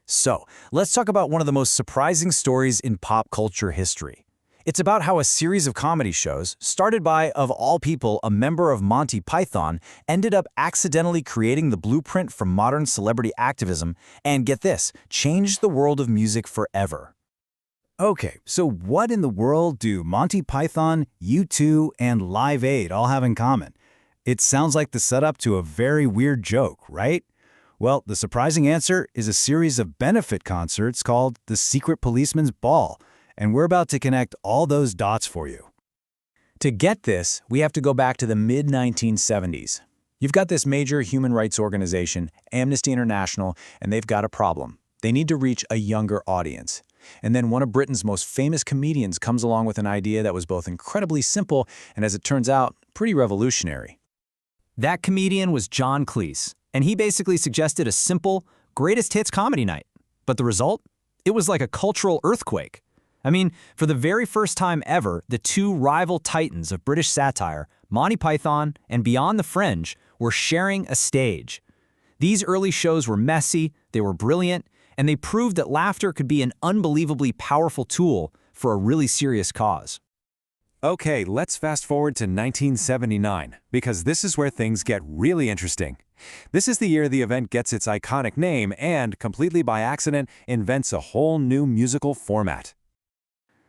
So, let's talk about one of the most surprising stories in pop culture history. It's about how a series of comedy shows, started by, of all people, a member of Monty Python, ended up accidentally creating the blueprint for modern celebrity activism and, get this, changed the world of music forever. Okay, so what in the world do Monty Python, U2, and Live Aid all have in common? It sounds like the setup to a very weird joke, right? Well, the surprising answer is a series of benefit concerts called The Secret Policeman's Ball, and we're about to connect all those dots for you. To get this, we have to go back to the mid-1970s. You've got this major human rights organization, Amnesty International, and they've got a problem. They need to reach a younger audience. And then one of Britain's most famous comedians comes along with an idea that was both incredibly simple and, as it turns out, pretty revolutionary. That comedian was John Cleese, and he basically suggested a simple, greatest hits comedy night. But the result? It was like a cultural earthquake. I mean, for the very first time ever, the two rival titans of British satire, Monty Python and Beyond the Fringe, were sharing a stage. These early shows were messy, they were brilliant, and they proved that laughter could be an unbelievably powerful tool for a really serious cause. Okay, let's fast forward to 1979, because this is where things get really interesting. This is the year the event gets its iconic name and, completely by accident, invents a whole new musical format.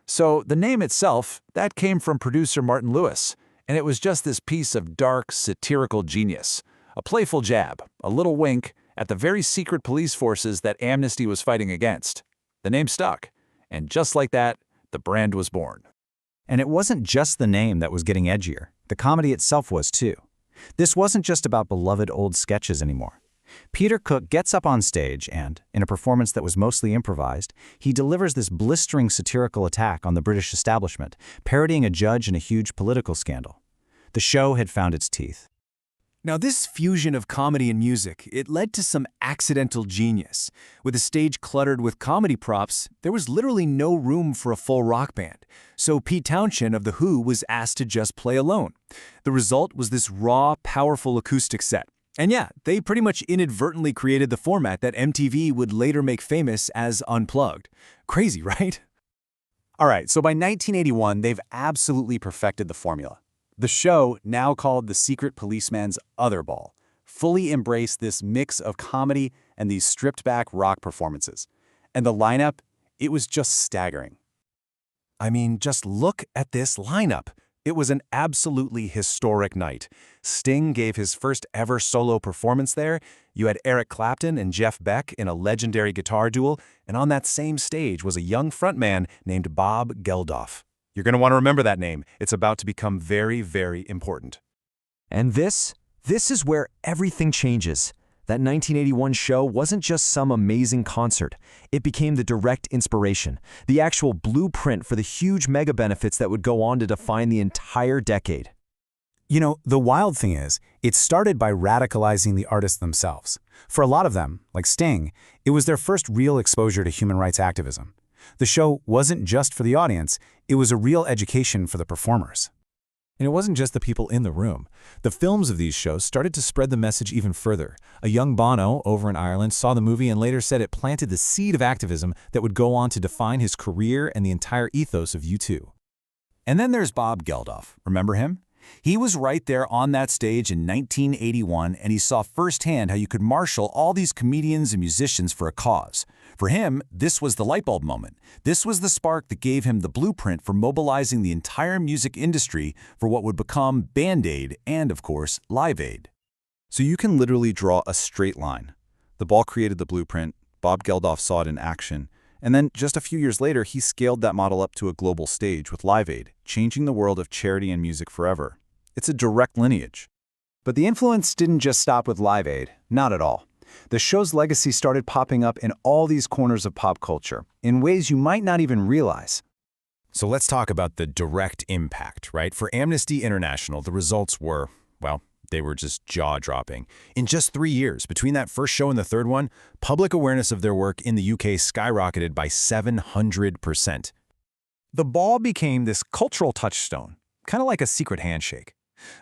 So the name itself, that came from producer Martin Lewis, and it was just this piece of dark, satirical genius. A playful jab, a little wink, at the very secret police forces that Amnesty was fighting against. The name stuck, and just like that, the brand was born. And it wasn't just the name that was getting edgier. The comedy itself was too. This wasn't just about beloved old sketches anymore. Peter Cook gets up on stage and, in a performance that was mostly improvised, he delivers this blistering satirical attack on the British establishment, parodying a judge in a huge political scandal. The show had found its teeth. Now, this fusion of comedy and music, it led to some accidental genius. With the stage cluttered with comedy props, there was literally no room for a full rock band. So Pete Townshend of The Who was asked to just play alone. The result was this raw, powerful acoustic set. And yeah, they pretty much inadvertently created the format that MTV would later make famous as Unplugged. Crazy, right? All right, so by 1981, they've absolutely perfected the formula. The show, now called The Secret Policeman's Other Ball, fully embraced this mix of comedy and these stripped-back rock performances. And the lineup, it was just staggering. I mean, just look at this lineup. It was an absolutely historic night. Sting gave his first ever solo performance there. You had Eric Clapton and Jeff Beck in a legendary guitar duel, and on that same stage was a young frontman named Bob Geldof. You're going to want to remember that name. It's about to become very, very important. And this is where everything changes. That 1981 show wasn't just some amazing concert. It became the direct inspiration, the actual blueprint for the huge mega benefits that would go on to define the entire decade. You know, the wild thing is, it started by radicalizing the artists themselves. For a lot of them, like Sting, it was their first real exposure to human rights activism. The show wasn't just for the audience, it was a real education for the performers. And it wasn't just the people in the room. The films of these shows started to spread the message even further. A young Bono over in Ireland saw the movie and later said it planted the seed of activism that would go on to define his career and the entire ethos of U2. And then there's Bob Geldof. Remember him? He was right there on that stage in 1981, and he saw firsthand how you could marshal all these comedians and musicians for a cause. For him, this was the light bulb moment. This was the spark that gave him the blueprint for mobilizing the entire music industry for what would become Band Aid and, of course, Live Aid. So you can literally draw a straight line. The Ball created the blueprint, Bob Geldof saw it in action, and then just a few years later, he scaled that model up to a global stage with Live Aid, changing the world of charity and music forever. It's a direct lineage. But the influence didn't just stop with Live Aid, not at all. The show's legacy started popping up in all these corners of pop culture, in ways you might not even realize. So let's talk about the direct impact, right? For Amnesty International, the results were, well, they were just jaw-dropping. In just 3 years, between that first show and the third one, public awareness of their work in the UK skyrocketed by 700%. The Ball became this cultural touchstone, kind of like a secret handshake.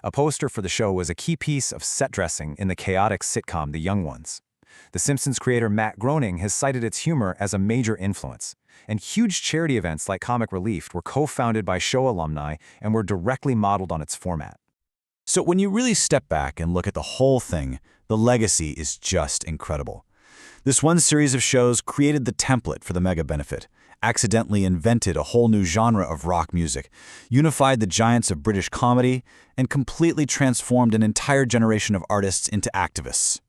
A poster for the show was a key piece of set dressing in the chaotic sitcom The Young Ones. The Simpsons creator Matt Groening has cited its humor as a major influence. And huge charity events like Comic Relief were co-founded by show alumni and were directly modeled on its format. So when you really step back and look at the whole thing, the legacy is just incredible. This one series of shows created the template for the Mega Benefit, accidentally invented a whole new genre of rock music, unified the giants of British comedy, and completely transformed an entire generation of artists into activists.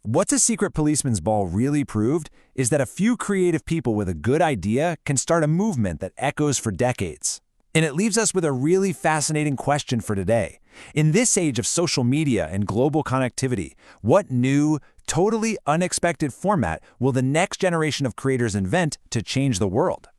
What The Secret Policeman's Ball really proved is that a few creative people with a good idea can start a movement that echoes for decades. And it leaves us with a really fascinating question for today. In this age of social media and global connectivity, what new, totally unexpected format will the next generation of creators invent to change the world?